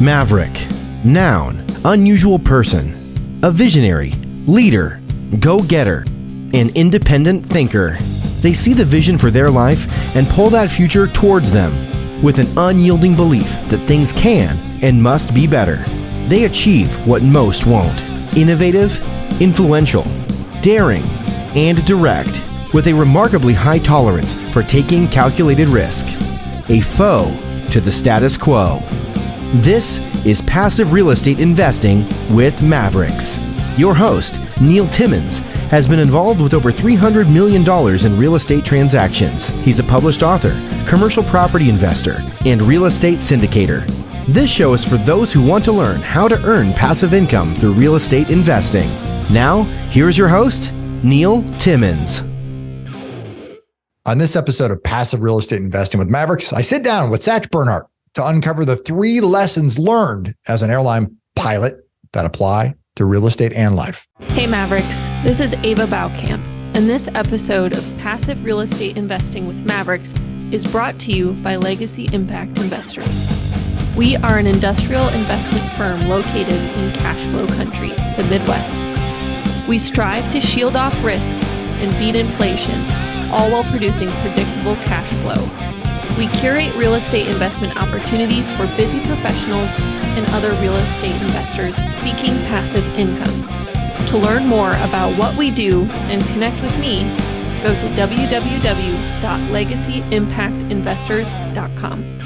Maverick. Noun, unusual person. A visionary, leader, go-getter, an independent thinker. They see the vision for their life and pull that future towards them with an unyielding belief that things can and must be better. They achieve what most won't. Innovative, influential, daring, and direct, with a remarkably high tolerance for taking calculated risk. A foe to the status quo. This is Passive Real Estate Investing with Mavericks. Your host, Neil Timmins, has been involved with over $300 million in real estate transactions. He's a published author, commercial property investor, and real estate syndicator. This show is for those who want to learn how to earn passive income through real estate investing. Now, here's your host, Neil Timmins. On this episode of Passive Real Estate Investing with Mavericks, I sit down with Satch Bernhardt to uncover the 3 lessons learned as an airline pilot that apply to real estate and life. Hey Mavericks, this is Ava Baukamp, and this episode of Passive Real Estate Investing with Mavericks is brought to you by Legacy Impact Investors. We are an industrial investment firm located in cash flow country, the Midwest. We strive to shield off risk and beat inflation, all while producing predictable cash flow. We curate real estate investment opportunities for busy professionals and other real estate investors seeking passive income. To learn more about what we do and connect with me, go to www.legacyimpactinvestors.com.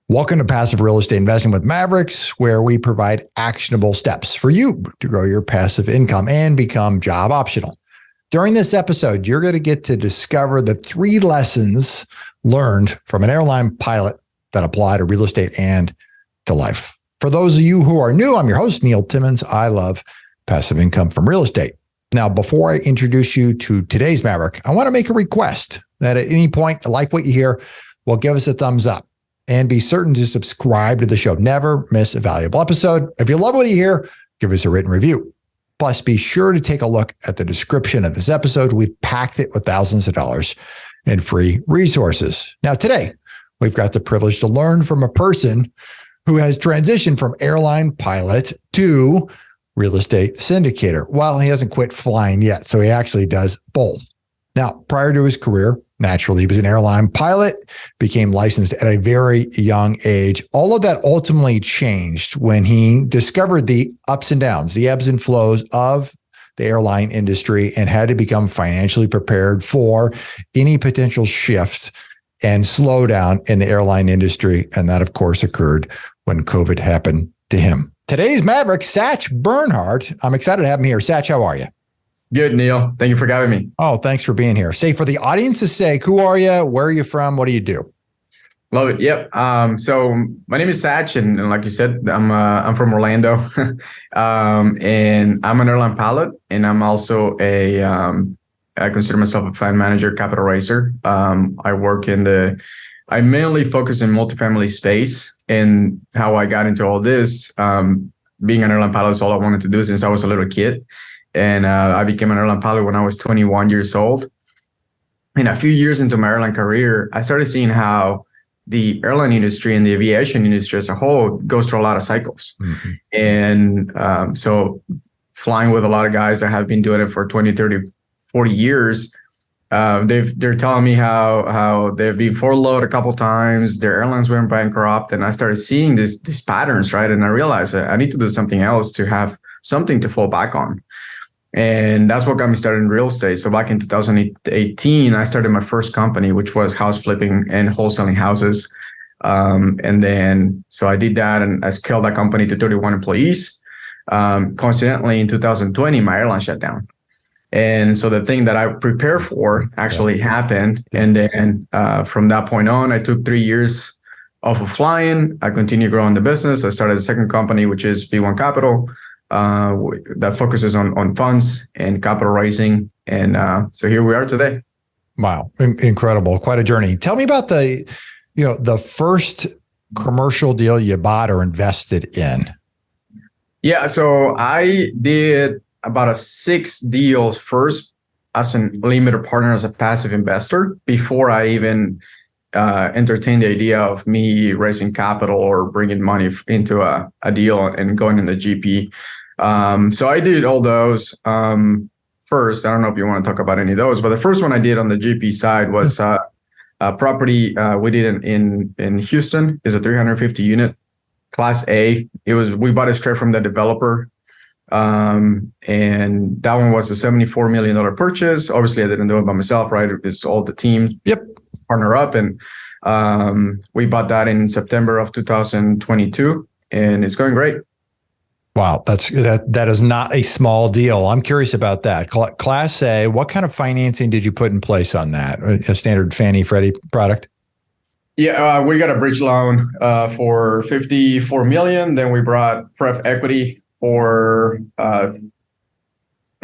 Welcome to Passive Real Estate Investing with Mavericks, where we provide actionable steps for you to grow your passive income and become job optional. During this episode, you're going to get to discover the 3 lessons learned from an airline pilot that apply to real estate and to life. For those of you who are new, I'm your host, Neil Timmins. I love passive income from real estate. Now, before I introduce you to today's Maverick, I want to make a request that at any point, like what you hear, well, give us a thumbs up and be certain to subscribe to the show. Never miss a valuable episode. If you love what you hear, give us a written review. Plus, be sure to take a look at the description of this episode. We've packed it with thousands of dollars in free resources. Now, today, we've got the privilege to learn from a person who has transitioned from airline pilot to real estate syndicator. Well, he hasn't quit flying yet, so he actually does both. Now, prior to his career, naturally, he was an airline pilot, became licensed at a very young age. All of that ultimately changed when he discovered the ups and downs, the ebbs and flows of the airline industry, and had to become financially prepared for any potential shifts and slowdown in the airline industry. And that, of course, occurred when COVID happened to him. Today's Maverick, Satch Bernhardt. I'm excited to have him here. Satch, how are you? Good, Neil. Thank you for having me. Oh, thanks for being here. Say, for the audience's sake, who are you? Where are you from? What do you do? Love it. Yep. So my name is Satch, and like you said, I'm from Orlando, and I'm an airline pilot, and I'm also I consider myself a fund manager, capital raiser. I mainly focus in multifamily space, and how I got into all this. Being an airline pilot is all I wanted to do since I was a little kid, and I became an airline pilot when I was 21 years old. And a few years into my airline career, I started seeing how the airline industry and the aviation industry as a whole goes through a lot of cycles. Mm-hmm. And so flying with a lot of guys that have been doing it for 20, 30, 40 years, they're telling me how they've been furloughed a couple times, their airlines went bankrupt, and I started seeing these patterns, right? And I realized that I need to do something else to have something to fall back on. And that's what got me started in real estate. So back in 2018, I started my first company, which was house flipping and wholesaling houses. And then, so I did that, and I scaled that company to 31 employees. Coincidentally, in 2020, my airline shut down. And so the thing that I prepared for actually happened. And then from that point on, I took 3 years off of flying. I continued growing the business. I started a second company, which is B1 Capital. That focuses on funds and capital raising. And so here we are today. Wow. Incredible. Quite a journey. Tell me about the first commercial deal you bought or invested in. Yeah. So I did about 6 deals first as a limited partner, as a passive investor, before I even entertain the idea of me raising capital or bringing money into a deal and going in the GP. So I did all those. First, I don't know if you want to talk about any of those, but the first one I did on the GP side was a property we did in Houston. Is a 350 unit Class A. We bought it straight from the developer. And that one was a $74 million purchase. Obviously, I didn't do it by myself, right? It's all the team. Yep. Partner up. And we bought that in September of 2022, and it's going great. Wow, that is not a small deal. I'm curious about that. Class A, what kind of financing did you put in place on that? A standard Fannie Freddie product? Yeah, we got a bridge loan for $54 million. Then we brought pref equity for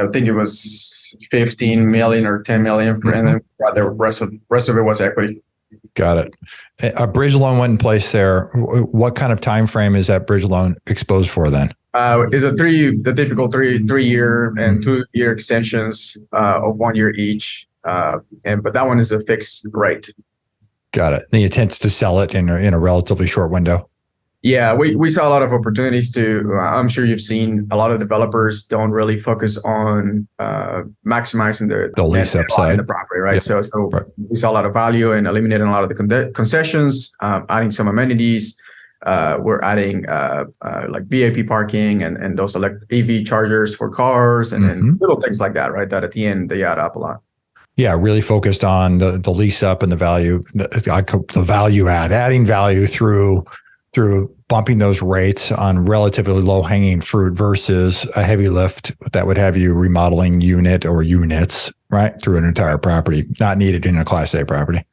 I think it was $15 million or $10 million, and then the rest of it was equity. Got it. A bridge loan went in place there. What kind of time frame is that bridge loan exposed for then? It's the typical three year and 2 year extensions of 1 year each, but that one is a fixed rate. Got it. The intent is to sell it in a relatively short window. Yeah, we saw a lot of opportunities to. I'm sure you've seen a lot of developers don't really focus on maximizing the lease upside in the property, right? Yeah. So right. We saw a lot of value in eliminating a lot of the concessions, adding some amenities. We're adding like VIP parking and those EV chargers for cars and little things like that, right? That at the end they add up a lot. Yeah, really focused on the lease up and the value, the value adding value through bumping those rates on relatively low hanging fruit versus a heavy lift that would have you remodeling unit or units, right, through an entire property, not needed in a Class A property.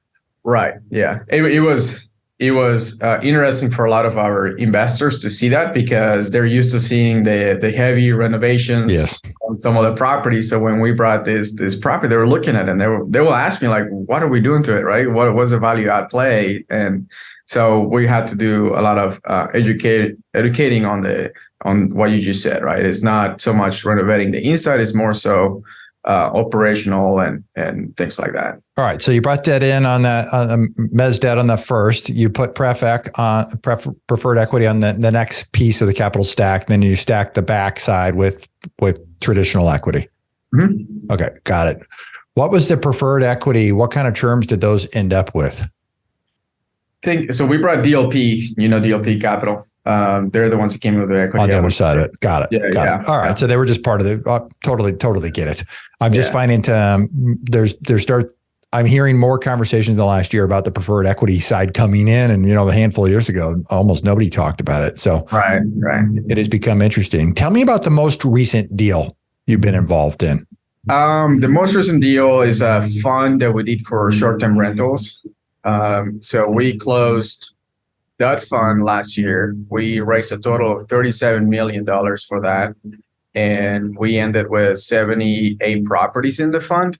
Right. Yeah. It was interesting for a lot of our investors to see that because they're used to seeing the heavy renovations on some of the properties. So when we brought this property, they were looking at it and they will ask me like, what are we doing to it? Right. What was the value add play? And so we had to do a lot of educating on what you just said, right? It's not so much renovating the inside, it's more so operational and things like that. All right. So you brought debt in on that mezz debt on the first. You put preferred equity on the next piece of the capital stack. Then you stack the back side with traditional equity. Mm-hmm. Okay, got it. What was the preferred equity? What kind of terms did those end up with? So we brought DLP, DLP Capital. They're the ones that came with the equity. On the other side of it. Got it. Yeah, got it. All right. Yeah. So they were just part of the, totally get it. I'm just finding I'm hearing more conversations in the last year about the preferred equity side coming in. And, a handful of years ago, almost nobody talked about it. So right. It has become interesting. Tell me about the most recent deal you've been involved in. The most recent deal is a fund that we did for short-term rentals. So we closed that fund last year. We raised a total of $37 million for that. And we ended with 78 properties in the fund.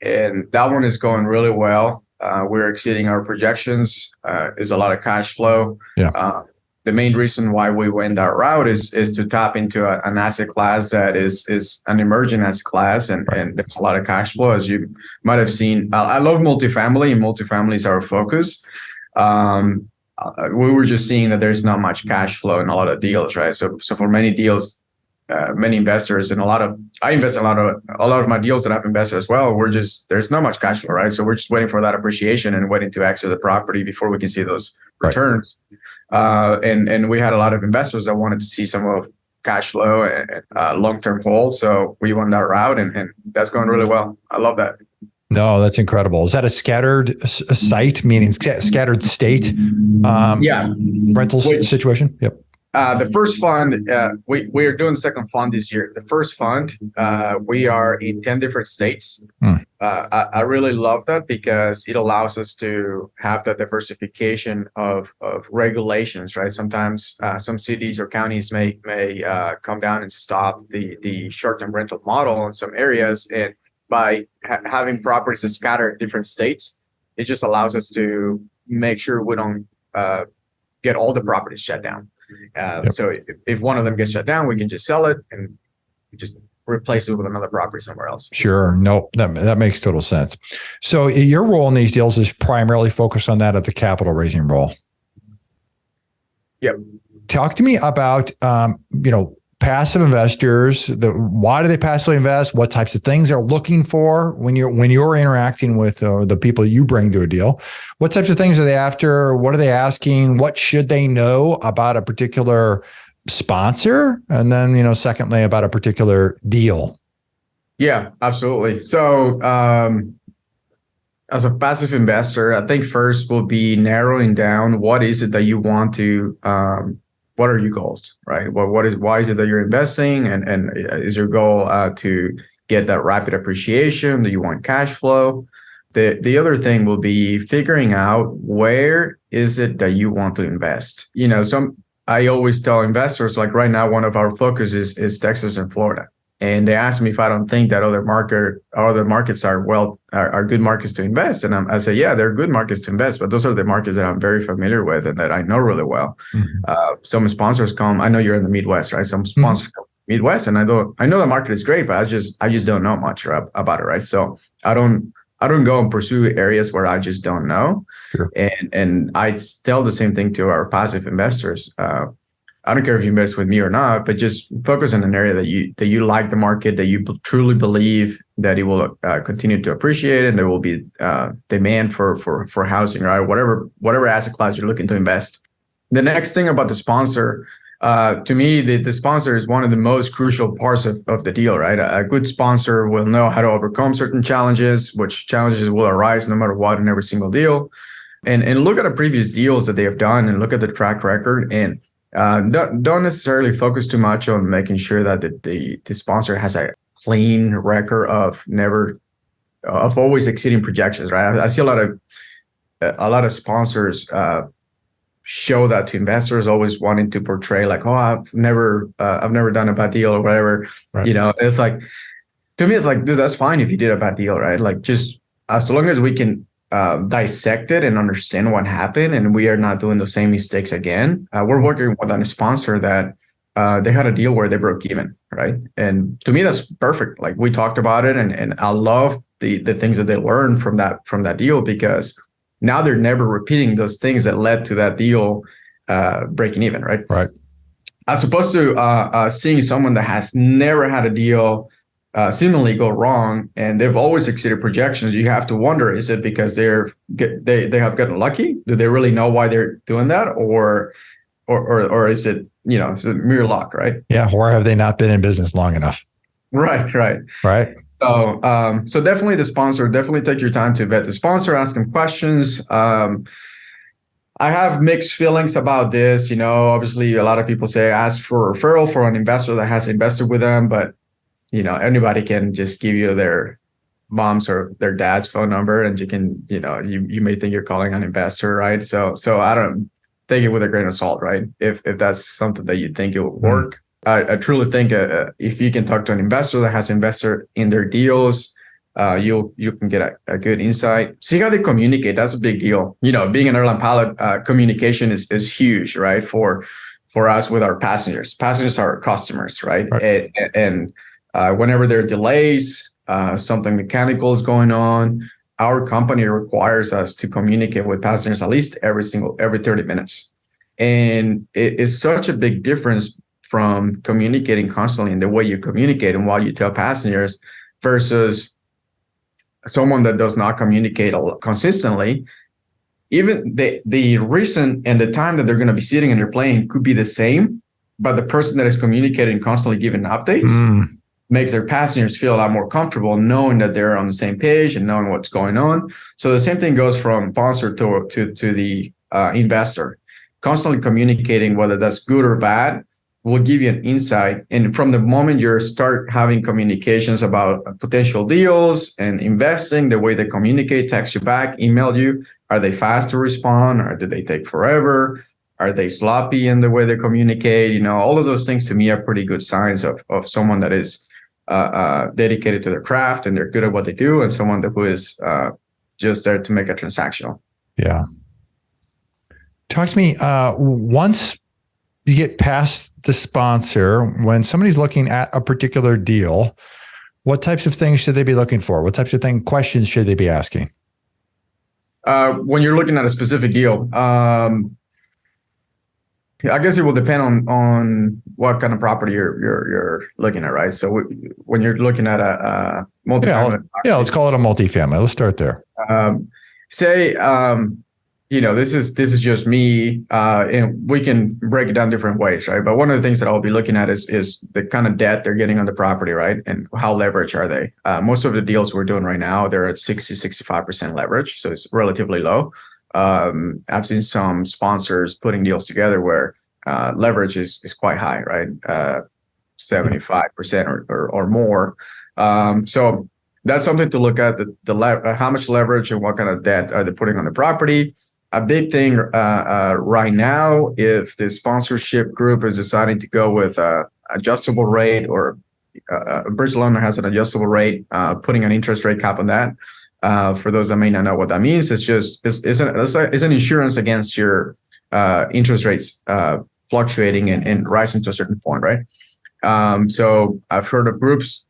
And that one is going really well. We're exceeding our projections. There's a lot of cash flow. Yeah. The main reason why we went that route is to tap into an asset class that is an emerging asset class, and there's a lot of cash flow, as you might have seen. I love multifamily, and multifamily is our focus. We were just seeing that there's not much cash flow in a lot of deals, right? So for many deals, many investors, and I invest in a lot of my deals that I've invested as well. There's not much cash flow, right? So we're just waiting for that appreciation and waiting to exit the property before we can see those returns. And we had a lot of investors that wanted to see some of cash flow and long-term hold. So we went that route, and that's going really well. I love that. No, that's incredible. Is that a scattered site, meaning scattered state? Rental situation? Yep. The first fund, we are doing the second fund this year. The first fund, we are in 10 different states. I really love that because it allows us to have that diversification of regulations, right? Sometimes some cities or counties may come down and stop the short-term rental model in some areas. And by having properties that scatter in different states, it just allows us to make sure we don't get all the properties shut down. So if one of them gets shut down, we can just sell it and just replace it with another property somewhere else. Sure. No, that makes total sense. So your role in these deals is primarily focused on that at the capital raising role. Yep. Talk to me about, passive investors. Why do they passively invest? What types of things they're looking for when you're interacting with the people you bring to a deal? What types of things are they after? What are they asking? What should they know about a particular sponsor? And then, secondly, about a particular deal. Yeah, absolutely. So, as a passive investor, I think first will be narrowing down what is it that you want to, what are your goals, right? Why is it that you're investing? And is your goal to get that rapid appreciation? Do you want cash flow? The other thing will be figuring out where is it that you want to invest. I always tell investors, like right now, one of our focus is Texas and Florida. And they ask me if I don't think that other markets are good markets to invest. And I say, yeah, they're good markets to invest, but those are the markets that I'm very familiar with and that I know really well. Mm-hmm. Some sponsors come. I know you're in the Midwest, right? Some sponsors come from the Midwest, and I know the market is great, but I just don't know much about it, right? So I don't go and pursue areas where I just don't know. Sure. And I tell the same thing to our passive investors. I don't care if you invest with me or not, but just focus on an area that you like the market, that you truly believe that it will continue to appreciate, and there will be demand for housing, right? Whatever asset class you're looking to invest. The next thing about the sponsor, to me, the sponsor is one of the most crucial parts of the deal, right? A good sponsor will know how to overcome certain challenges, which challenges will arise no matter what in every single deal, and look at the previous deals that they have done and look at the track record and. Don't necessarily focus too much on making sure that the sponsor has a clean record of always exceeding projections, right? I see a lot of sponsors show that to investors, always wanting to portray like, oh, I've never done a bad deal or whatever. Right. It's like, to me, it's like, dude, that's fine if you did a bad deal, right? Like, just as long as we can dissect it and understand what happened, and we are not doing the same mistakes again. We're working with a sponsor that they had a deal where they broke even, right? And to me, that's perfect. Like, we talked about it, and I love the things that they learned from that deal, because now they're never repeating those things that led to that deal breaking even, right? Right. As opposed to seeing someone that has never had a deal seemingly go wrong, and they've always exceeded projections. You have to wonder: is it because they have gotten lucky? Do they really know why they're doing that, or is it is it mere luck, right? Yeah, or have they not been in business long enough? Right. So definitely the sponsor. Definitely take your time to vet the sponsor, ask them questions. I have mixed feelings about this. Obviously, a lot of people say ask for a referral for an investor that has invested with them, but anybody can just give you their mom's or their dad's phone number, and you can, you may think you're calling an investor, right? So I don't take it with a grain of salt, right? If that's something that you think it will work, I truly think if you can talk to an investor that has invested in their deals, you can get a good insight. See how they communicate. That's a big deal. Being an airline pilot, communication is huge, right? For us with our passengers. Passengers are our customers, right? And whenever there are delays, something mechanical is going on, our company requires us to communicate with passengers at least every 30 minutes. And it is such a big difference from communicating constantly in the way you communicate and what you tell passengers versus someone that does not communicate consistently. Even the reason and the time that they're going to be sitting in their plane could be the same, but the person that is communicating constantly giving updates makes their passengers feel a lot more comfortable knowing that they're on the same page and knowing what's going on. So the same thing goes from sponsor to the investor. Constantly communicating, whether that's good or bad, will give you an insight. And from the moment you start having communications about potential deals and investing, the way they communicate, text you back, email you, are they fast to respond, or do they take forever? Are they sloppy in the way they communicate? All of those things to me are pretty good signs of someone that is dedicated to their craft and they're good at what they do, and someone who is just there to make a transactional. Yeah. Talk to me, once you get past the sponsor, when somebody's looking at a particular deal, what types of things should they be looking for? What types of questions should they be asking? When you're looking at a specific deal, I guess it will depend on what kind of property you're looking at, right? So when you're looking at a multifamily, let's call it a multifamily. Let's start there. This is just me, and we can break it down different ways, right? But one of the things that I'll be looking at is the kind of debt they're getting on the property, right? And how leveraged are they? Most of the deals we're doing right now, they're at 65% leverage, so it's relatively low. I've seen some sponsors putting deals together where leverage is quite high, right? 75% or more. So that's something to look at, how much leverage and what kind of debt are they putting on the property. A big thing right now, if the sponsorship group is deciding to go with adjustable rate, or a bridge loan has an adjustable rate, putting an interest rate cap on that. For those that may not know what that means, it's an insurance against your interest rates fluctuating and rising to a certain point, right? So I've heard of groups,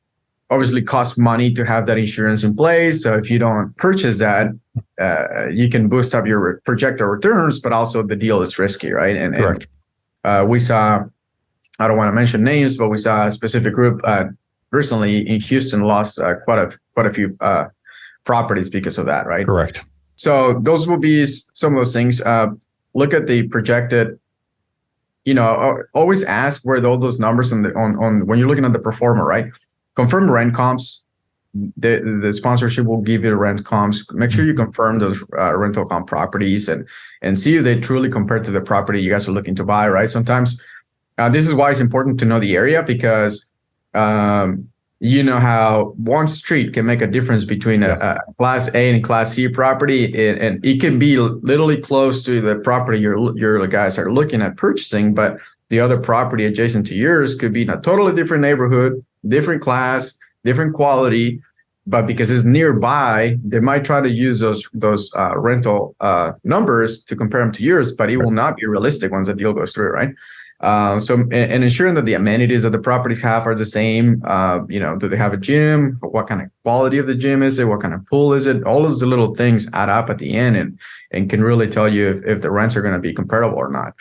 obviously cost money to have that insurance in place. So if you don't purchase that, you can boost up your projected returns, but also the deal is risky, right? Correct. And we saw, I don't want to mention names, but we saw a specific group recently in Houston lost quite a few properties because of that, right? Correct. So those will be some of those things. Look at the projected. Always ask where all those numbers on when you're looking at the performer, right? Confirm rent comps. The sponsorship will give you rent comps. Make sure you confirm those rental comp properties and see if they truly compare to the property you guys are looking to buy, right? Sometimes this is why it's important to know the area, because how one street can make a difference between a Class A and Class C property, and it can be literally close to the property your guys are looking at purchasing, but the other property adjacent to yours could be in a totally different neighborhood, different class, different quality, but because it's nearby, they might try to use those rental numbers to compare them to yours, but it will not be realistic once the deal goes through, right? So ensuring that the amenities that the properties have are the same. Do they have a gym? What kind of quality of the gym is it? What kind of pool is it? All of the little things add up at the end and can really tell you if the rents are going to be comparable or not.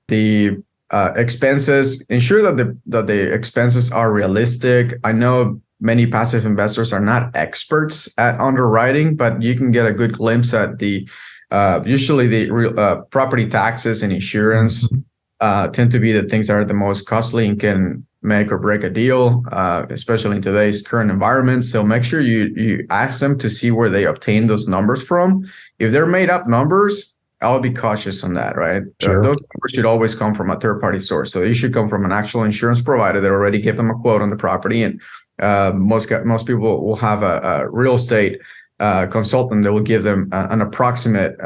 The expenses, ensure that the expenses are realistic. I know many passive investors are not experts at underwriting, but you can get a good glimpse at usually the property taxes and insurance tend to be the things that are the most costly and can make or break a deal, especially in today's current environment. So make sure you ask them to see where they obtain those numbers from. If they're made up numbers, I'll be cautious on that, right? Sure. Those numbers should always come from a third-party source. So they should come from an actual insurance provider that already gave them a quote on the property. And most people will have a real estate consultant that will give them an approximate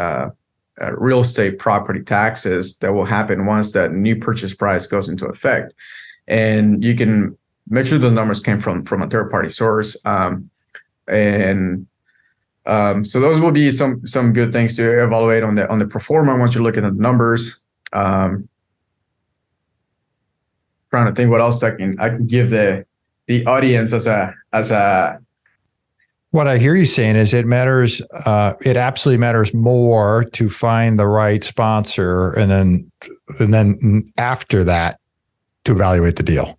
real estate property taxes that will happen once that new purchase price goes into effect. And you can make sure those numbers came from a third-party source. So those will be some good things to evaluate on the pro forma once you're looking at the numbers. Trying to think what else I can give the audience as a. What I hear you saying is it matters. It absolutely matters more to find the right sponsor, and then after that to evaluate the deal.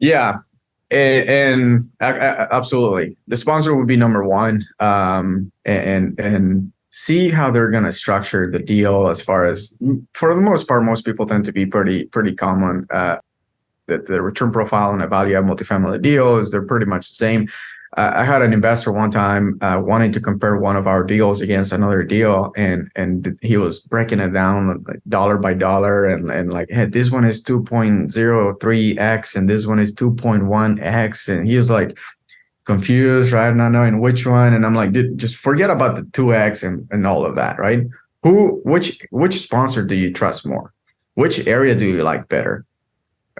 Yeah. And absolutely, the sponsor would be number one, and see how they're going to structure the deal. As far as, for the most part, most people tend to be pretty common. The return profile and the value of multifamily deals, they're pretty much the same. I had an investor one time wanting to compare one of our deals against another deal, and he was breaking it down like dollar by dollar, and like, hey, this one is 2.03x and this one is 2.1x, and he was like confused, right? Not knowing which one, and I'm like, dude, just forget about the 2x and all of that, right? Which sponsor do you trust more? Which area do you like better?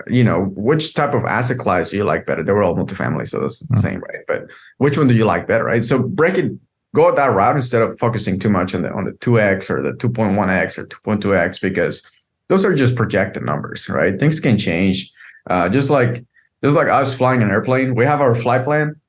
Which type of asset class do you like better? They were all multifamily, so that's the same, right? But which one do you like better, right? So go that route instead of focusing too much on the 2x or the 2.1x or 2.2x, because those are just projected numbers, right? Things can change. Just like us flying an airplane, we have our flight plan,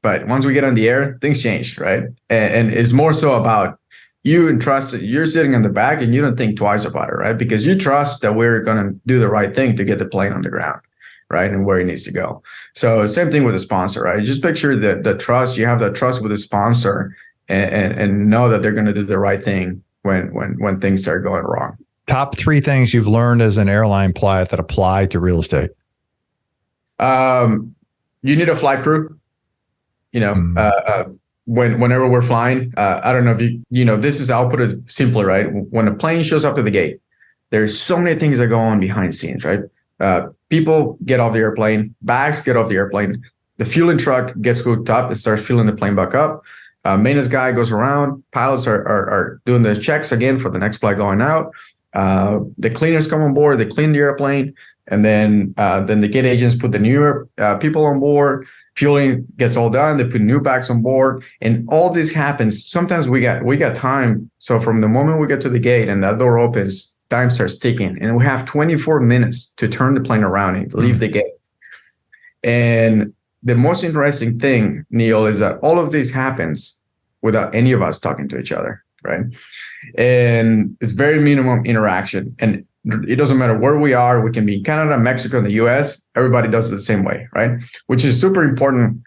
but once we get on the air, things change, right? And it's more so about you and trust that you're sitting in the back and you don't think twice about it, right? Because you trust that we're going to do the right thing to get the plane on the ground, right? And where it needs to go. So same thing with the sponsor, right? Just picture that you have the trust with the sponsor and know that they're going to do the right thing when things start going wrong. Top 3 things you've learned as an airline pilot that apply to real estate. You need a flight crew, whenever we're flying. I don't know if I'll put it simply, right? When a plane shows up to the gate, there's so many things that go on behind the scenes, right? People get off the airplane, bags get off the airplane, the fueling truck gets hooked up and starts fueling the plane back up. Maintenance guy goes around, pilots are doing the checks again for the next flight going out. The cleaners come on board, they clean the airplane, and then the gate agents put the new people on board. Fueling gets all done. They put new bags on board, and all this happens. Sometimes we got time. So from the moment we get to the gate and that door opens, time starts ticking, and we have 24 minutes to turn the plane around and leave the gate. And the most interesting thing, Neil, is that all of this happens without any of us talking to each other, right? And it's very minimum interaction. And it doesn't matter where we are. We can be in Canada, Mexico, and the US. Everybody does it the same way, right? Which is super important,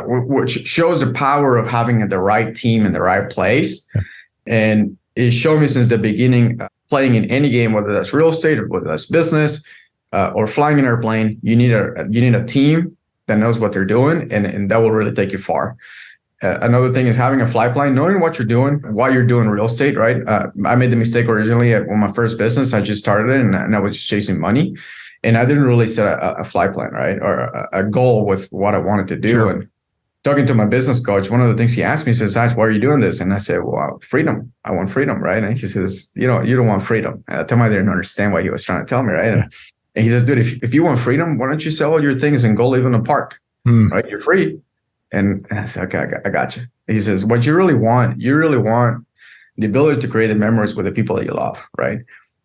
which shows the power of having the right team in the right place. Yeah. And it showed me since the beginning, playing in any game, whether that's real estate or whether that's business or flying an airplane, you need a team that knows what they're doing, and that will really take you far. Another thing is having a flight plan, knowing what you're doing, why you're doing real estate, right? I made the mistake originally at my first business. I just started it and I was just chasing money. And I didn't really set a flight plan, right? Or a goal with what I wanted to do. Sure. And talking to my business coach, one of the things he asked me, he says, Satch, why are you doing this? And I said, well, freedom. I want freedom, right? And he says, you don't want freedom. At the time, I didn't understand what he was trying to tell me, right? Yeah. And he says, dude, if you want freedom, why don't you sell all your things and go live in a park, right? You're free. And I said, okay, I got you. He says, what you really want the ability to create the memories with the people that you love, right?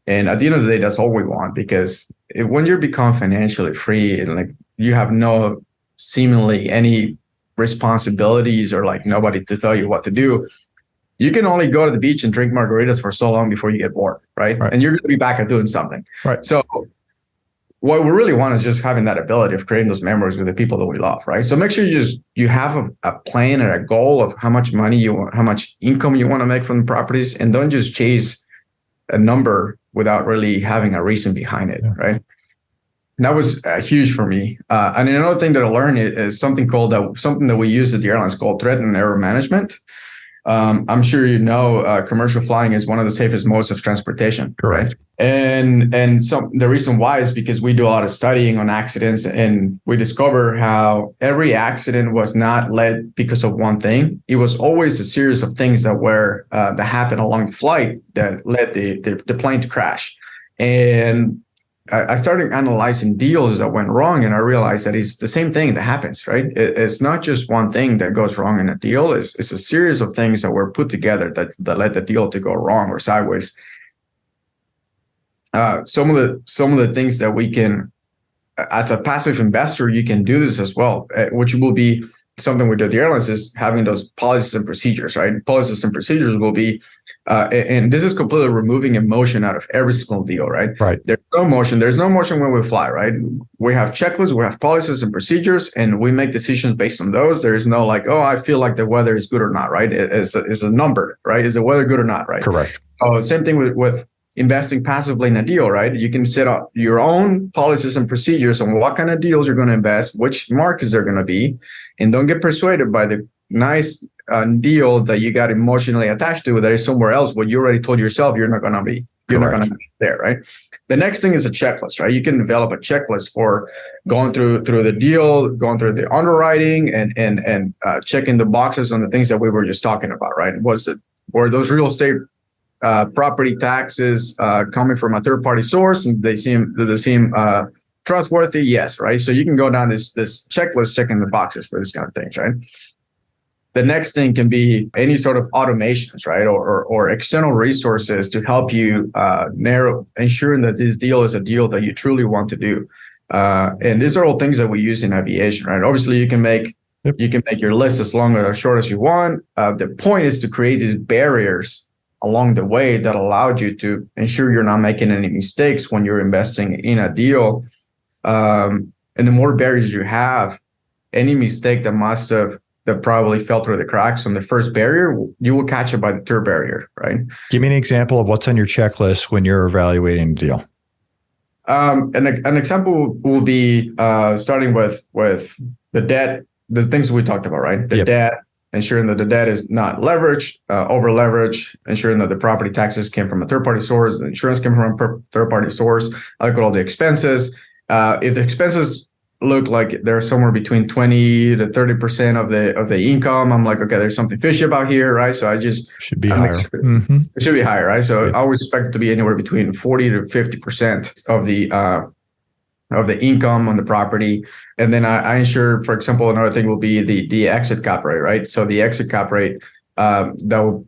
And at the end of the day, that's all we want, because when you become financially free and like you have no seemingly any responsibilities or like nobody to tell you what to do, you can only go to the beach and drink margaritas for so long before you get bored, right? And you're going to be back at doing something. Right. So what we really want is just having that ability of creating those memories with the people that we love, right? So make sure you have a plan and a goal of how much money you want, how much income you want to make from the properties, and don't just chase a number without really having a reason behind it, right? And that was huge for me. And another thing that I learned is something that we use at the airlines called threat and error management. I'm sure commercial flying is one of the safest modes of transportation. Correct. Right? And the reason why is because we do a lot of studying on accidents, and we discover how every accident was not led because of one thing. It was always a series of things that happened along the flight that led the plane to crash. And I started analyzing deals that went wrong, and I realized that it's the same thing that happens, right? It's not just one thing that goes wrong in a deal. It's a series of things that were put together that led the deal to go wrong or sideways. Some of the things that we can, as a passive investor, you can do this as well, which will be something we do at the airlines, is having those policies and procedures, right? Policies and procedures will be, and this is completely removing emotion out of every single deal, right? Right. There's no motion when we fly, right? We have checklists, we have policies and procedures, and we make decisions based on those. There is no like, oh, I feel like the weather is good or not, right? It's a number, right? Is the weather good or not, right? Correct. Same thing with investing passively in a deal, right? You can set up your own policies and procedures on what kind of deals you're going to invest, which markets they're going to be, and don't get persuaded by the nice deal that you got emotionally attached to that is somewhere else, what you already told yourself you're not going to be. You're not going to be there, right? The next thing is a checklist, right? You can develop a checklist for going through the deal, going through the underwriting, and checking the boxes on the things that we were just talking about, right? Were those real estate property taxes coming from a third-party source, and they seem trustworthy? Yes, right. So you can go down this checklist, checking the boxes for this kind of things, right? The next thing can be any sort of automations, right? Or external resources to help you ensuring that this deal is a deal that you truly want to do. And these are all things that we use in aviation, right? Obviously, you can make your list as long or as short as you want. The point is to create these barriers along the way that allowed you to ensure you're not making any mistakes when you're investing in a deal. And the more barriers you have, any mistake that probably fell through the cracks on the first barrier, you will catch it by the third barrier, right? Give me an example of what's on your checklist when you're evaluating a deal. An example will be starting with the debt, the things we talked about, right? The debt, ensuring that the debt is not leveraged, over leveraged, ensuring that the property taxes came from a third-party source, the insurance came from a third-party source. I look at all the expenses. If the expenses look like they're somewhere between 20 to 30% of the income, I'm like, okay, there's something fishy about here, right? So I just should be higher. It should be higher, right? So I always expect it to be anywhere between 40 to 50% of the income on the property. And then I ensure, for example, another thing will be the exit cap rate, right? So the exit cap rate, I look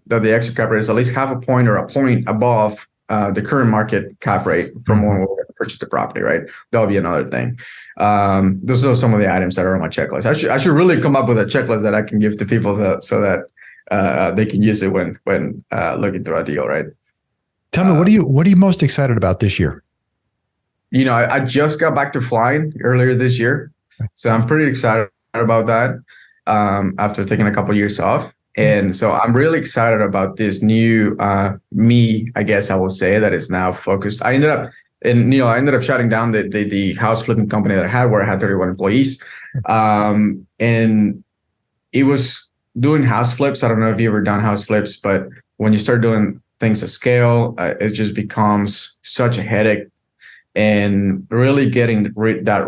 that the exit cap rate is at least half a point or a point above the current market cap rate from when we're going to purchase the property, right? That'll be another thing. Those are some of the items that are on my checklist. I should really come up with a checklist that I can give to people so that they can use it when looking through a deal, right? Tell me, what are you most excited about this year? I just got back to flying earlier this year, so I'm pretty excited about that. After taking a couple of years off. And so I'm really excited about this new me, I guess I will say, that is now focused. I ended up shutting down the house flipping company that I had, where I had 31 employees. And it was doing house flips. I don't know if you've ever done house flips, but when you start doing things at scale, it just becomes such a headache. And really getting that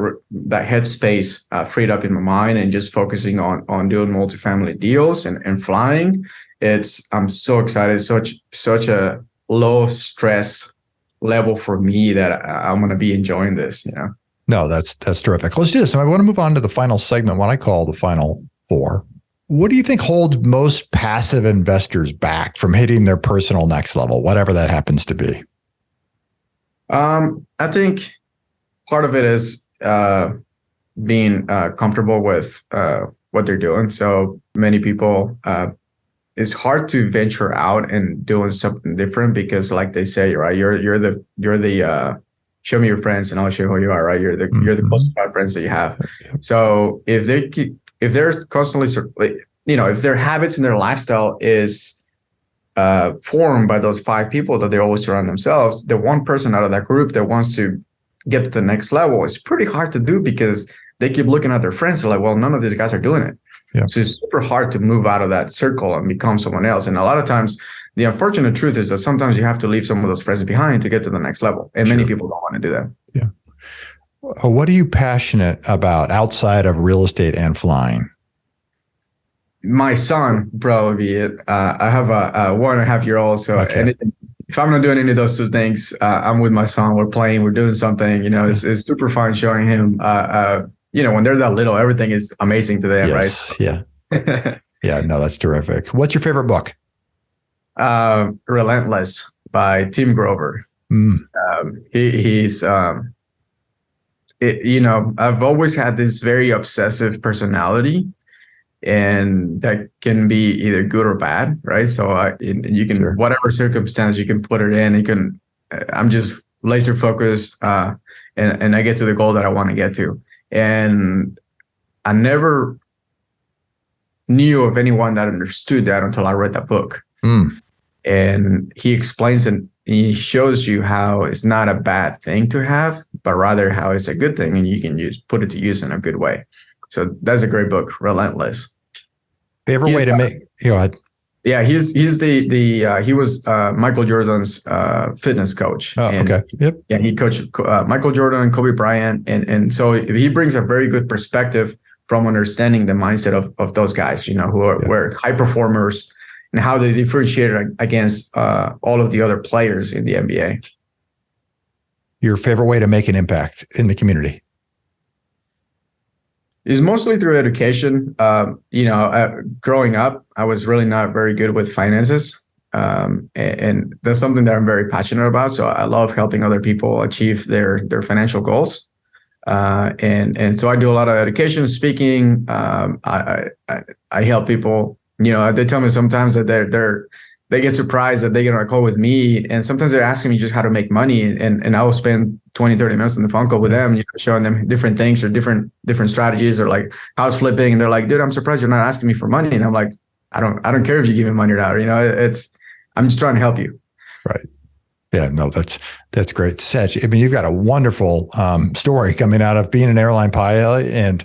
headspace freed up in my mind and just focusing on doing multifamily deals and flying. I'm so excited. Such a low stress level for me that I'm going to be enjoying this. No, that's terrific. Let's do this. I want to move on to the final segment, what I call the final four. What do you think holds most passive investors back from hitting their personal next level, whatever that happens to be? I think part of it is being comfortable with what they're doing. So many people, it's hard to venture out and doing something different because, like they say, right, you're the show me your friends and I'll show you who you are, right? You're the closest 5 friends that you have. So if they're constantly, if their habits and their lifestyle is formed by those 5 people that they always surround themselves, the one person out of that group that wants to get to the next level is pretty hard to do because they keep looking at their friends. They're like, well, none of these guys are doing it. Yeah. So it's super hard to move out of that circle and become someone else. And a lot of times, the unfortunate truth is that sometimes you have to leave some of those friends behind to get to the next level. And many people don't want to do that. Yeah. What are you passionate about outside of real estate and flying? My son, probably it. I have a 1.5-year-old. So if I'm not doing any of those 2 things, I'm with my son. We're playing, we're doing something. It's super fun showing him. When they're that little, everything is amazing to them, right? Yeah. Yeah. No, that's terrific. What's your favorite book? Relentless by Tim Grover. He's I've always had this very obsessive personality. And that can be either good or bad, right? So you can, whatever circumstance you can put it in, I'm just laser focused and I get to the goal that I want to get to. And I never knew of anyone that understood that until I read that book. And he explains and he shows you how it's not a bad thing to have, but rather how it's a good thing and you can put it to use in a good way. So that's a great book, Relentless. Favorite way to make. Go ahead. Yeah, he was Michael Jordan's fitness coach. Oh, okay. Yep. Yeah, he coached Michael Jordan, Kobe Bryant, and so he brings a very good perspective from understanding the mindset of those guys, who were high performers and how they differentiated against all of the other players in the NBA. Your favorite way to make an impact in the community? It's mostly through education. Growing up, I was really not very good with finances. And that's something that I'm very passionate about. So I love helping other people achieve their financial goals. And so I do a lot of education, speaking. I help people. They tell me sometimes that they get surprised that they get on a call with me, and sometimes they're asking me just how to make money, and I will spend 20, 30 minutes on the phone call with them, showing them different things or different strategies, or like house flipping, and they're like, dude, I'm surprised you're not asking me for money. And I'm like, I don't care if you give me money or not. I'm just trying to help you. Right. Yeah, no, that's great. Satch, I mean, you've got a wonderful story coming out of being an airline pilot, and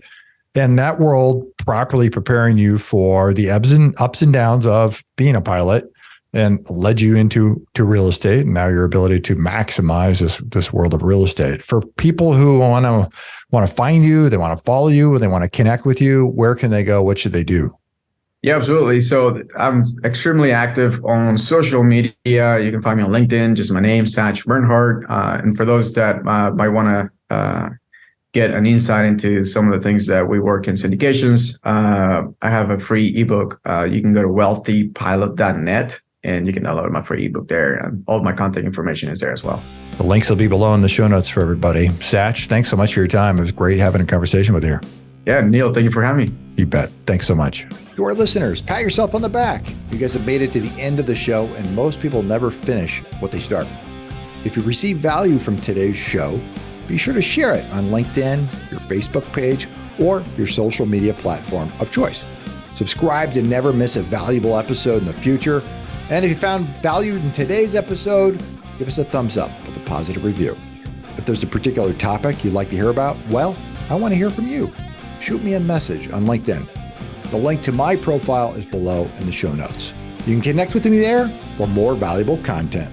then that world properly preparing you for the ups and downs of being a pilot, and led you into real estate, and now your ability to maximize this world of real estate. For people who want to find you, they want to follow you, they want to connect with you, where can they go? What should they do? Yeah, absolutely. So I'm extremely active on social media. You can find me on LinkedIn, just my name, Satch Bernhardt. And for those that might want to get an insight into some of the things that we work in syndications, I have a free ebook. You can go to wealthypilot.net and you can download my free ebook there. And all of my contact information is there as well. The links will be below in the show notes for everybody. Satch, thanks so much for your time. It was great having a conversation with you. Yeah, Neil, thank you for having me. You bet. Thanks so much. To our listeners, pat yourself on the back. You guys have made it to the end of the show, and most people never finish what they start. If you receive value from today's show, be sure to share it on LinkedIn, your Facebook page, or your social media platform of choice. Subscribe to never miss a valuable episode in the future. And if you found value in today's episode, give us a thumbs up with a positive review. If there's a particular topic you'd like to hear about, well, I want to hear from you. Shoot me a message on LinkedIn. The link to my profile is below in the show notes. You can connect with me there for more valuable content.